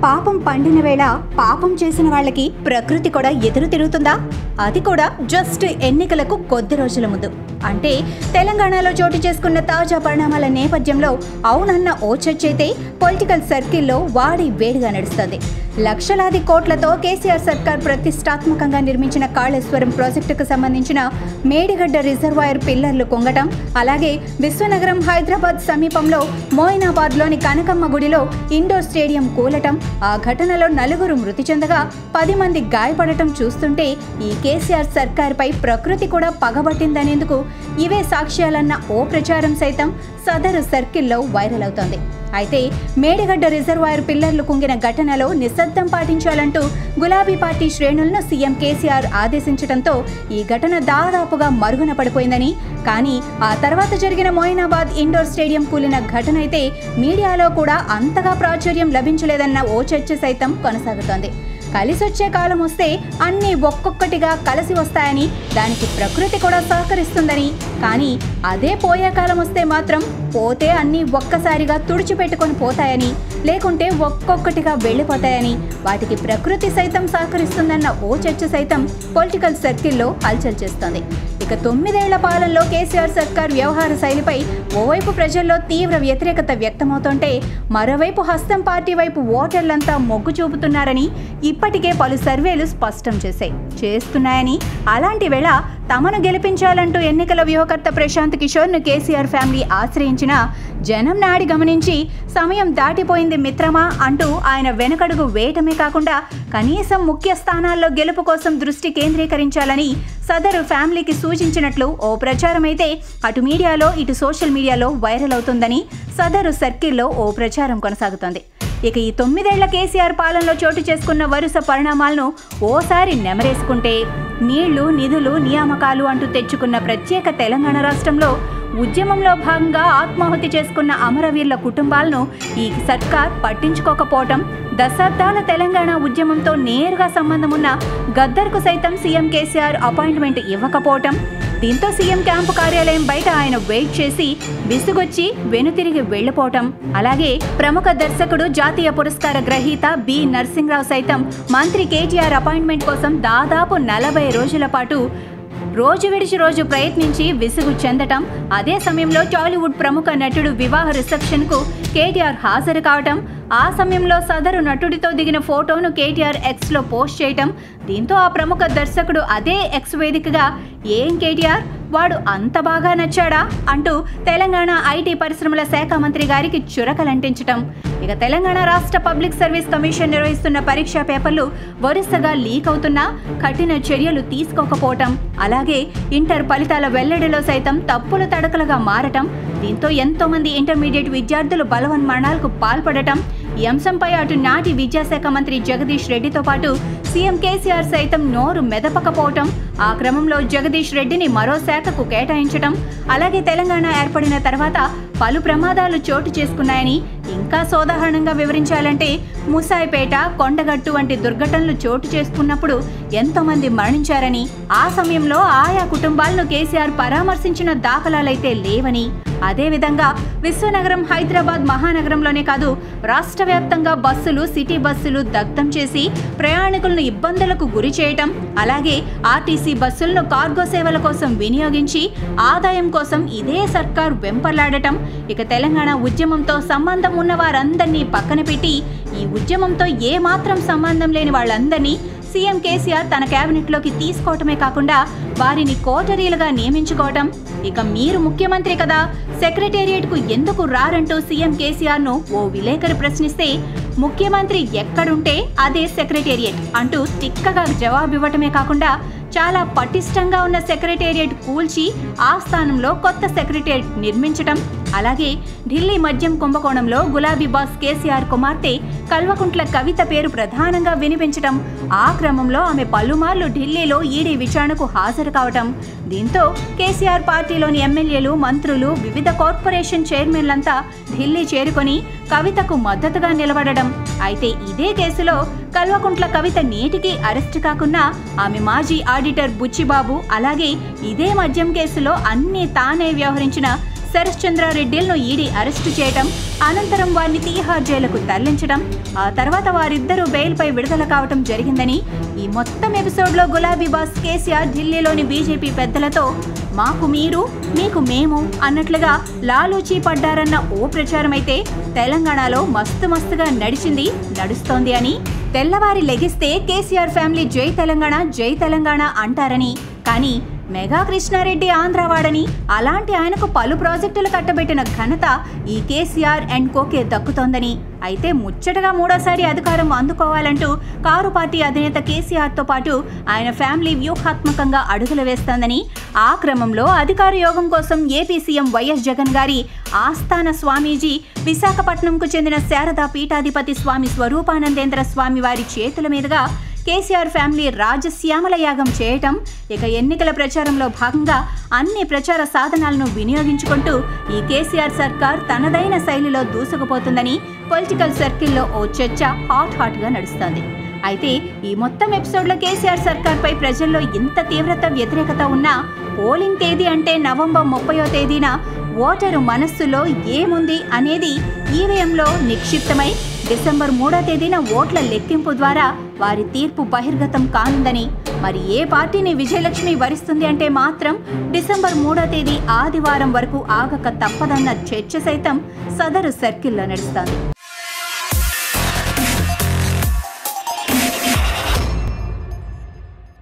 పాపం పండిన వేళ పాపం చేసిన వాళ్ళకి ప్రకృతి కూడా ఎదురు తిరుగుతుందా? అది కూడా జస్ట్ ఎన్నికలకు కొద్ది రోజుల ముందు. అంటే తెలంగాణలో చోటు చేసుకున్న తాజా పరిణామాల నేపథ్యంలో అవునన్న ఓ చర్చ అయితే పొలిటికల్ సర్కిల్లో వాడి వేడిగా నడుస్తుంది. లక్షలాది కోట్లతో కేసీఆర్ సర్కార్ ప్రతిష్టాత్మకంగా నిర్మించిన కాళేశ్వరం ప్రాజెక్టుకు సంబంధించిన మేడిగడ్డ రిజర్వాయర్ పిల్లర్లు కుంగటం, అలాగే విశ్వనగరం హైదరాబాద్ సమీపంలో మోయినాబాద్లోని కనకమ్మ గుడిలో ఇండోర్ స్టేడియం కూలటం, ఆ ఘటనలో 4 మృతి చెందగా 10 మంది గాయపడటం చూస్తుంటే ఈ కేసీఆర్ సర్కార్పై ప్రకృతి కూడా పగబట్టిందనేందుకు ఇవే సాక్ష్యాలన్న ఓ ప్రచారం సైతం సదరు సర్కిల్లో వైరల్ అవుతోంది. అయితే మేడిగడ్డ రిజర్వాయర్ పిల్లర్లు కుంగిన ఘటనలో నిశ్శబ్దం పాటించాలంటూ గులాబీ పార్టీ శ్రేణులను సీఎం కేసీఆర్ ఆదేశించడంతో ఈ ఘటన దాదాపుగా మరుగున పడిపోయిందని, కానీ ఆ తర్వాత జరిగిన మోయినాబాద్ ఇండోర్ స్టేడియం కూలిన ఘటన అయితే మీడియాలో కూడా అంతగా ప్రాచుర్యం లభించలేదన్న ఓ చర్చ సైతం కొనసాగుతోంది. కలిసొచ్చే కాలం వస్తే అన్నీ ఒక్కొక్కటిగా కలిసి వస్తాయని, దానికి ప్రకృతి కూడా సహకరిస్తుందని, కానీ అదే పోయే కాలం వస్తే మాత్రం పోతే అన్నీ ఒక్కసారిగా తుడిచిపెట్టుకొని పోతాయని, లేకుంటే ఒక్కొక్కటిగా వెళ్ళిపోతాయని, వాటికి ప్రకృతి సైతం సహకరిస్తుందన్న ఓ చర్చ సైతం పొలిటికల్ సర్కిల్లో హల్చల్ చేస్తోంది. ఇక 9 ఏళ్ల పాలనలో కేసీఆర్ సర్కార్ వ్యవహార శైలిపై ఓవైపు ప్రజల్లో తీవ్ర వ్యతిరేకత వ్యక్తమవుతుంటే, మరోవైపు హస్తం పార్టీ వైపు ఓటర్లంతా మొగ్గు చూపుతున్నారని ఇప్పటికే పలు సర్వేలు స్పష్టం చేస్తున్నాయని, అలాంటి వేళ తమను గెలిపించాలంటూ ఎన్నికల వ్యూహకర్త ప్రశాంత్ కిషోర్ను కేసీఆర్ ఫ్యామిలీ ఆశ్రయించిన జనం నాడి గమనించి సమయం దాటిపోయింది మిత్రమా అంటూ ఆయన వెనకడుగు వేయటమే కాకుండా కనీసం ముఖ్య స్థానాల్లో గెలుపు కోసం దృష్టి కేంద్రీకరించాలని సదరు ఫ్యామిలీకి సూచించినట్లు ఓ ప్రచారం అయితే అటు మీడియాలో ఇటు సోషల్ మీడియాలో వైరల్ అవుతుందని సదరు సర్కిల్లో ఓ ప్రచారం కొనసాగుతోంది. ఇక ఈ 9 ఏళ్ల కేసీఆర్ పాలనలో చోటు చేసుకున్న వరుస పరిణామాలను ఓసారి నెమరేసుకుంటే, నీళ్లు, నిధులు, నియామకాలు అంటూ తెచ్చుకున్న ప్రత్యేక తెలంగాణ రాష్ట్రంలో ఉద్యమంలో భాగంగా ఆత్మాహుతి చేసుకున్న అమరవీరుల కుటుంబాలను ఈ సర్కార్ పట్టించుకోకపోవటం, దశాబ్దాల తెలంగాణ ఉద్యమంతో నేరుగా సంబంధం ఉన్న గద్దర్కు సైతం సీఎం కేసీఆర్ అపాయింట్మెంట్ ఇవ్వకపోవటం, దీంతో సీఎం క్యాంపు కార్యాలయం బయట ఆయన వెయిట్ చేసి విసుగొచ్చి వెనుతిరిగి వెళ్లిపోవటం, అలాగే ప్రముఖ దర్శకుడు జాతీయ పురస్కార గ్రహీత బి నరసింహరావు సైతం మంత్రి కేటీఆర్ అపాయింట్మెంట్ కోసం దాదాపు 40 రోజుల పాటు రోజు విడిచి రోజు ప్రయత్నించి విసుగు చెందటం, అదే సమయంలో టాలీవుడ్ ప్రముఖ నటుడు వివాహ రిసెప్షన్కు కేటీఆర్ హాజరు కావటం, ఆ సమయంలో సదరు నటుడితో దిగిన ఫోటోను కేటీఆర్ ఎక్స్లో పోస్ట్ చేయటం, దీంతో ఆ ప్రముఖ దర్శకుడు అదే ఎక్స్ వేదికగా ఏం కేటీఆర్ వాడు అంత బాగా నచ్చాడా అంటూ తెలంగాణ ఐటీ పరిశ్రమల శాఖ మంత్రి గారికి చురకలంటించటం, ఇక తెలంగాణ రాష్ట్ర పబ్లిక్ సర్వీస్ కమిషన్ నిర్వహిస్తున్న పరీక్షా పేపర్లు వరుసగా లీక్ అవుతున్నా కఠిన చర్యలు తీసుకోకపోవటం, అలాగే ఇంటర్ ఫలితాల వెల్లడిలో సైతం తప్పుల తడకలుగా మారటం, దీంతో ఎంతో మంది ఇంటర్మీడియట్ విద్యార్థులు బలవన్మరణాలకు పాల్పడటం, ఈ అంశంపై అటు నాటి విద్యాశాఖ మంత్రి జగదీష్ రెడ్డితో పాటు సీఎం కేసీఆర్ సైతం నోరు మెదపకపోవటం, ఆ క్రమంలో జగదీష్ రెడ్డిని మరో శాఖకు కేటాయించటం, అలాగే తెలంగాణ ఏర్పడిన తర్వాత పలు ప్రమాదాలు చోటు చేసుకున్నాయని, ఇంకా సోదాహరణంగా వివరించాలంటే ముసాయిపేట, కొండగట్టు వంటి దుర్ఘటనలు చోటు చేసుకున్నప్పుడు ఎంతోమంది మరణించారని, ఆ సమయంలో ఆయా కుటుంబాలను కేసీఆర్ పరామర్శించిన దాఖలాలైతే లేవని, అదేవిధంగా విశ్వనగరం హైదరాబాద్ మహానగరంలోనే కాదు రాష్ట్ర వ్యాప్తంగా బస్సులు, సిటీ బస్సులు దగ్ధం చేసి ప్రయాణికులను ఇబ్బందులకు గురి చేయటం, అలాగే ఆర్టీసీ బస్సులను కార్గో సేవల కోసం వినియోగించి ఆదాయం కోసం ఇదే సర్కార్ వెంపర్లాడటం, ఇక తెలంగాణ ఉద్యమంతో సంబంధం ఉన్న వారందరినీ పక్కన పెట్టి ఈ ఉద్యమంతో ఏమాత్రం సంబంధం లేని వాళ్ళందరినీ సీఎం కేసీఆర్ తన కేబినెట్లోకి తీసుకోవటమే కాకుండా వారిని కోటరీలుగా నియమించుకోవటం, ఇక మీరు ముఖ్యమంత్రి కదా సెక్రటేరియట్కు ఎందుకు రారంటూ సీఎం కేసీఆర్ను ఓ విలేకరి ప్రశ్నిస్తే ముఖ్యమంత్రి ఎక్కడుంటే అదే సెక్రటేరియట్ అంటూ తిక్కగా జవాబివ్వటమే కాకుండా చాలా పటిష్టంగా ఉన్న సెక్రటేరియట్ కూల్చి ఆ స్థానంలో కొత్త సెక్రటేరియట్ నిర్మించటం, అలాగే ఢిల్లీ మద్యం కుంభకోణంలో గులాబీ బాస్ కేసీఆర్ కుమార్తె కల్వకుంట్ల కవిత పేరు ప్రధానంగా వినిపించటం, ఆ క్రమంలో ఆమె పలుమార్లు ఢిల్లీలో ఈడీ విచారణకు హాజరు కావటం, దీంతో కేసీఆర్ పార్టీలోని ఎమ్మెల్యేలు, మంత్రులు, వివిధ కార్పొరేషన్ చైర్మన్లంతా ఢిల్లీ చేరుకొని కవితకు మద్దతుగా నిలబడడం. అయితే ఇదే కేసులో కల్వకుంట్ల కవిత నేటికి అరెస్టు కాకున్నా ఆమె మాజీ ఆడిటర్ బుచ్చిబాబు, అలాగే ఇదే మద్యం కేసులో అన్నీ తానే వ్యవహరించిన శరశ్చంద్రారెడ్డిలను ఈడీ అరెస్టు చేయటం, అనంతరం వారిని తీహార్ జైలుకు తరలించడం, ఆ తర్వాత వారిద్దరూ బెయిల్పై విడుదల కావటం జరిగిందని, ఈ మొత్తం ఎపిసోడ్లో గులాబీ బాస్ కేసీఆర్ ఢిల్లీలోని బీజేపీ పెద్దలతో మాకు మీరు మీకు మేము అన్నట్లుగా లాలూచీ పడ్డారన్న ఓ ప్రచారమైతే తెలంగాణలో మస్తుగా నడుస్తోంది అని, తెల్లవారి లెగిస్తే కేసీఆర్ ఫ్యామిలీ జై తెలంగాణ అంటారని, కానీ మెగా కృష్ణారెడ్డి ఆంధ్రవాడని, అలాంటి ఆయనకు పలు ప్రాజెక్టులు కట్టబెట్టిన ఘనత ఈ కేసీఆర్ అండ్ కోకే దక్కుతోందని, అయితే ముచ్చటగా మూడోసారి అధికారం అందుకోవాలంటూ కారు పార్టీ అధినేత కేసీఆర్తో పాటు ఆయన ఫ్యామిలీ వ్యూహాత్మకంగా అడుగులు వేస్తోందని, ఆ క్రమంలో అధికార యోగం కోసం ఏపీ సీఎం వైఎస్ జగన్ గారి ఆస్థాన స్వామీజీ విశాఖపట్నంకు చెందిన శారదా పీఠాధిపతి స్వామి స్వరూపానందేంద్ర స్వామి వారి చేతుల మీదుగా కేసీఆర్ ఫ్యామిలీ రాజశ్యామల యాగం చేయటం, ఇక ఎన్నికల ప్రచారంలో భాగంగా అన్ని ప్రచార సాధనాలను వినియోగించుకుంటూ ఈ కేసీఆర్ సర్కార్ తనదైన శైలిలో దూసుకుపోతుందని పొలిటికల్ సర్కిల్లో ఓ చర్చ హాట్గా నడుస్తోంది. అయితే ఈ మొత్తం ఎపిసోడ్లో కేసీఆర్ సర్కార్పై ప్రజల్లో ఇంత తీవ్రత వ్యతిరేకత ఉన్నా పోలింగ్ తేదీ అంటే నవంబర్ 30వ తేదీన ఓటరు మనస్సులో ఏముంది అనేది ఈవీఎంలో నిక్షిప్తమై డిసెంబర్ 3వ తేదీన ఓట్ల లెక్కింపు ద్వారా వారి తీర్పు బహిర్గతం కానుందని, మరి ఏ పార్టీని విజయలక్ష్మి వరిస్తుంది అంటే మాత్రం డిసెంబర్ 3వ తేదీ ఆదివారం వరకు ఆగక తప్పదన్న చర్చ సైతం సదరు సర్కిల్లో నడుస్తోంది.